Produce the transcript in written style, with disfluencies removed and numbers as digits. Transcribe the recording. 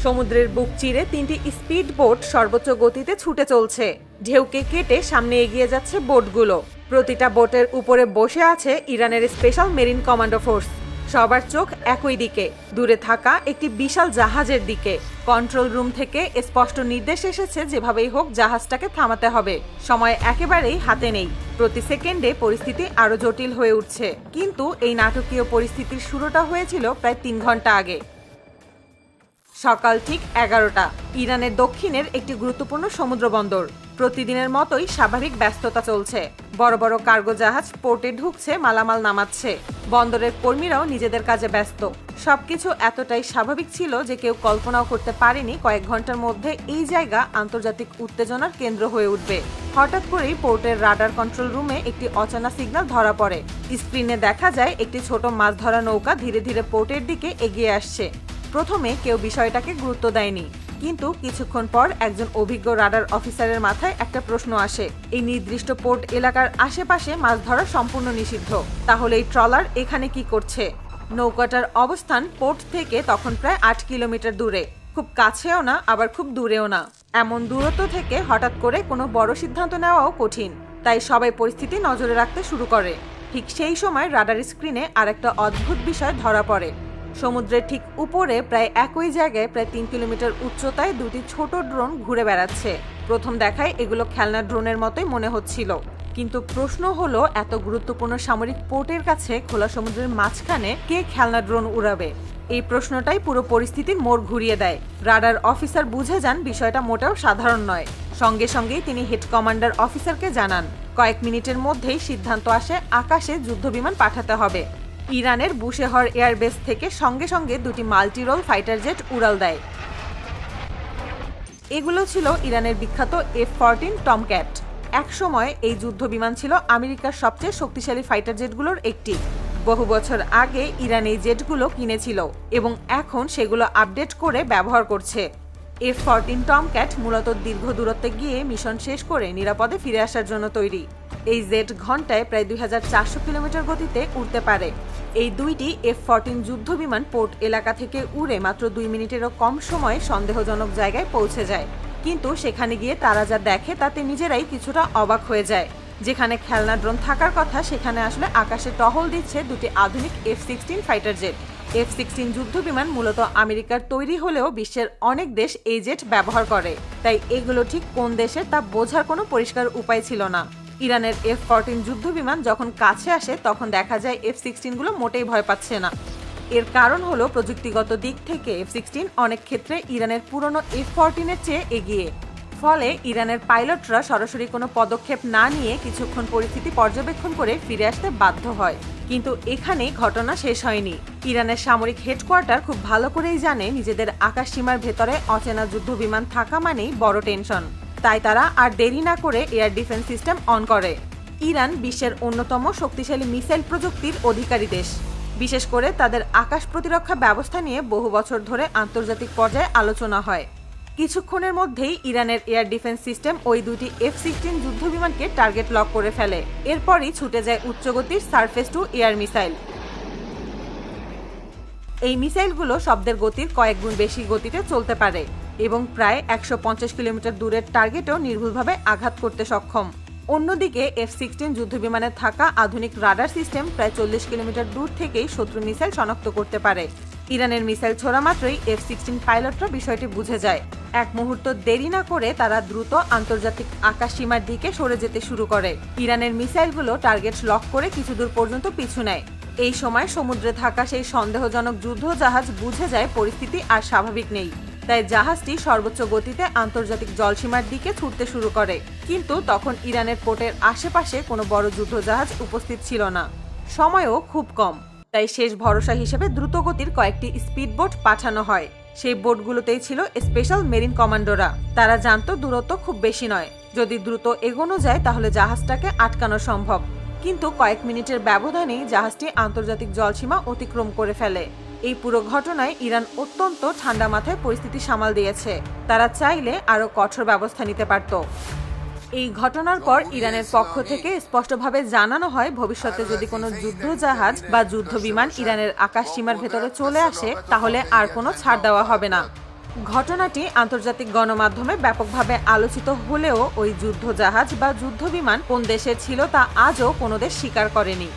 সমুদ্রের বুক চিরে 3টি স্পিড বোট সর্বোচ্চ গতিতে ছুটে চলছে। ঢেউকে কেটে সামনে এগিয়ে যাচ্ছে বোটগুলো। প্রতিটা বোটের উপরে বসে আছে ইরানের স্পেশাল মেরিন কমান্ডো ফোর্স। সবার চোখ একই দিকে, দূরে থাকা একটি বিশাল জাহাজের দিকে। কন্ট্রোল রুম থেকে স্পষ্ট নির্দেশ এসেছে যেভাবেই হোক জাহাজটাকে থামাতে হবে। সময় একেবারেই হাতে নেই। প্রতি সেকেন্ডে পরিস্থিতি আরো জটিল হয়ে উঠছে। কিন্তু এই নাটকীয় পরিস্থিতির শুরুটা হয়েছিল প্রায় 3 ঘন্টা আগে। সকাল ঠিক 11টা। ইরানের দক্ষিণের একটি গুরুত্বপূর্ণ সমুদ্র বন্দর। প্রতিদিনের মতোই স্বাভাবিক ব্যস্ততা চলছে। বড় বড় কার্গো জাহাজ পোর্টে ঢুকছে, মালামাল নামাচ্ছে। বন্দরের কর্মীরাও নিজেদের কাজে ব্যস্ত। সবকিছু এতটাই স্বাভাবিক ছিল যে কেউ কল্পনাও করতে পারেনি কয়েক ঘন্টার মধ্যে এই জায়গা আন্তর্জাতিক উত্তেজনার কেন্দ্র হয়ে উঠবে। হঠাৎ করেই পোর্টের রাডার কন্ট্রোল রুমে একটি অচেনা সিগন্যাল ধরা পড়ে। স্ক্রিনে দেখা যায় একটি ছোট মাছ ধরা নৌকা ধীরে ধীরে পোর্টের দিকে এগিয়ে আসছে। প্রথমে কেউ বিষয়টাকে গুরুত্ব দেয়নি, কিন্তু কিছুক্ষণ পর একজন অভিজ্ঞ রাডার অফিসারের মাথায় একটা প্রশ্ন আসে। এই নির্দিষ্ট পোর্ট এলাকার আশেপাশে মাছ ধরা সম্পূর্ণ নিষিদ্ধ, তাহলে এই ট্রলার এখানে কি করছে? নৌকাটার অবস্থান পোর্ট থেকে তখন প্রায় 8 কিলোমিটার দূরে। খুব কাছেও না, আবার খুব দূরেও না। এমন দূরত্ব থেকে হঠাৎ করে কোনো বড় সিদ্ধান্ত নেওয়াও কঠিন। তাই সবাই পরিস্থিতি নজরে রাখতে শুরু করে। ঠিক সেই সময় রাডার স্ক্রিনে আরেকটা অদ্ভুত বিষয় ধরা পড়ে। সমুদ্রের ঠিক উপরে প্রায় একই জায়গায় প্রায় 3 কিলোমিটার উচ্চতায় দুটি ছোট ড্রোন ঘুরে বেড়াচ্ছে। প্রথম দেখায় এগুলো খেলনা ড্রোনের মতোই মনে হচ্ছিল, কিন্তু প্রশ্ন হলো এত গুরুত্বপূর্ণ সামরিক পোর্টের কাছে খোলা সমুদ্রের মাঝখানে কে খেলনা ড্রোন উড়াবে? এই প্রশ্নটাই পুরো পরিস্থিতির মোড় ঘুরিয়ে দেয়। রাডার অফিসার বুঝে যান বিষয়টা মোটেও সাধারণ নয়। সঙ্গে সঙ্গেই তিনি হেড কমান্ডার অফিসারকে জানান। কয়েক মিনিটের মধ্যেই সিদ্ধান্ত আসে আকাশে যুদ্ধবিমান পাঠাতে হবে। ইরানের বুশেহর এয়ারবেস থেকে সঙ্গে সঙ্গে দুটি মাল্টিরোল ফাইটার জেট উড়াল দেয়। এগুলো ছিল ইরানের বিখ্যাত F-14 টমক্যাট। একসময় এই যুদ্ধ বিমান ছিল আমেরিকার সবচেয়ে শক্তিশালী ফাইটার জেটগুলোর একটি। বহু বছর আগে ইরান এই জেটগুলো কিনেছিল এবং এখন সেগুলো আপডেট করে ব্যবহার করছে। F-14 টমক্যাট মূলত দীর্ঘ দূরত্বে গিয়ে মিশন শেষ করে নিরাপদে ফিরে আসার জন্য তৈরি। এই জেট ঘন্টায় প্রায় 2400 কিলোমিটার গতিতে উড়তে পারে। এই দুইটি F-14 যুদ্ধ বিমান পোর্ট এলাকা থেকে উড়ে মাত্র 2 মিনিটেরও কম সময়ে সন্দেহজনক জায়গায় পৌঁছে যায়। কিন্তু সেখানে গিয়ে তারা যা দেখে তাতে নিজেরাই কিছুটা অবাক হয়ে যায়। যেখানে খেলনা ড্রোন থাকার কথা সেখানে আসলে আকাশে টহল দিচ্ছে দুটি আধুনিক F-16 ফাইটার জেট। F-16 যুদ্ধ বিমান মূলত আমেরিকার তৈরি হলেও বিশ্বের অনেক দেশ এই জেট ব্যবহার করে। তাই এগুলো ঠিক কোন দেশের তা বোঝার কোনো পরিষ্কার উপায় ছিল না। ইরানের F-14 যুদ্ধ বিমান যখন কাছে আসে তখন দেখা যায় F-16 গুলো মোটেই ভয় পাচ্ছে না। এর কারণ হলো প্রযুক্তিগত দিক থেকে F-16 অনেক ক্ষেত্রে ইরানের পুরনো F-14 এর চেয়ে এগিয়ে। ফলে ইরানের পাইলটরা সরাসরি কোনো পদক্ষেপ না নিয়ে কিছুক্ষণ পরিস্থিতি পর্যবেক্ষণ করে ফিরে আসতে বাধ্য হয়। কিন্তু এখানে ঘটনা শেষ হয়নি। ইরানের সামরিক হেডকোয়ার্টার খুব ভালো করেই জানে নিজেদের আকাশসীমার ভেতরে অচেনা যুদ্ধ বিমান থাকা মানেই বড় টেনশন। তাই তারা আর দেরি না করে এয়ার ডিফেন্স সিস্টেম অন করে। ইরান বিশ্বের অন্যতম শক্তিশালী মিসাইল প্রযুক্তির অধিকারী দেশ। বিশেষ করে তাদের আকাশ প্রতিরক্ষা ব্যবস্থা নিয়ে বহু বছর ধরে আন্তর্জাতিক পর্যায়ে আলোচনা হয়। কিছুক্ষণের মধ্যেই ইরানের এয়ার ডিফেন্স সিস্টেম ওই দুটি F-16 যুদ্ধ বিমানকে টার্গেট লক করে ফেলে। এরপরই ছুটে যায় উচ্চগতির সারফেস টু এয়ার মিসাইল। এই মিসাইলগুলো শব্দের গতির কয়েক গুণ বেশি গতিতে চলতে পারে এবং প্রায় 150 কিলোমিটার দূরের টার্গেটেও নির্ভুলভাবে আঘাত করতে সক্ষম। অন্যদিকে F-16 যুদ্ধবিমানে থাকা আধুনিক রাডার সিস্টেম প্রায় 40 কিলোমিটার দূর থেকেই শত্রু মিসাইল শনাক্ত করতে পারে। ইরানের মিসাইল ছোড়া মাত্রই F-16 পাইলটরা বিষয়টি বুঝে যায়। এক মুহূর্ত দেরি না করে তারা দ্রুত আন্তর্জাতিক আকাশসীমার দিকে সরে যেতে শুরু করে। ইরানের মিসাইলগুলো টার্গেট লক করে কিছু দূর পর্যন্ত পিছু নেয়। এই সময় সমুদ্রে থাকা সেই সন্দেহজনক যুদ্ধ জাহাজ বুঝে যায় পরিস্থিতি আর স্বাভাবিক নেই। তাই জাহাজটি সর্বোচ্চ গতিতে আন্তর্জাতিক জলসীমার দিকে ছুটতে শুরু করে। কিন্তু তখন ইরানের পোর্টের আশেপাশে কোনো বড় যুদ্ধ জাহাজ উপস্থিত ছিল না। সময়ও খুব কম। তাই শেষ ভরসা হিসেবে দ্রুতগতির কয়েকটি স্পিডবোট পাঠানো হয়। সেই বোটগুলোতেই ছিল স্পেশাল মেরিন কমান্ডোরা। তারা জানতো দূরত্ব খুব বেশি নয়, যদি দ্রুত এগোনো যায় তাহলে জাহাজটাকে আটকানো সম্ভব। কিন্তু কয়েক মিনিটের ব্যবধানেই জাহাজটি আন্তর্জাতিক জলসীমা অতিক্রম করে ফেলে। এই পুরো ঘটনায় ইরান অত্যন্ত ঠান্ডা মাথায় পরিস্থিতি সামাল দিয়েছে। তারা চাইলে আরো কঠোর ব্যবস্থা নিতে পারত। এই ঘটনার পর ইরানের পক্ষ থেকে স্পষ্টভাবে জানানো হয় ভবিষ্যতে যদি কোনো যুদ্ধ জাহাজ বা যুদ্ধ বিমান ইরানের আকাশ সীমার ভেতরে চলে আসে তাহলে আর কোনো ছাড় দেওয়া হবে না। ঘটনাটি আন্তর্জাতিক গণমাধ্যমে ব্যাপকভাবে আলোচিত হলেও ওই যুদ্ধজাহাজ বা যুদ্ধবিমান কোন দেশের ছিল তা আজও কোনো দেশ স্বীকার করেনি।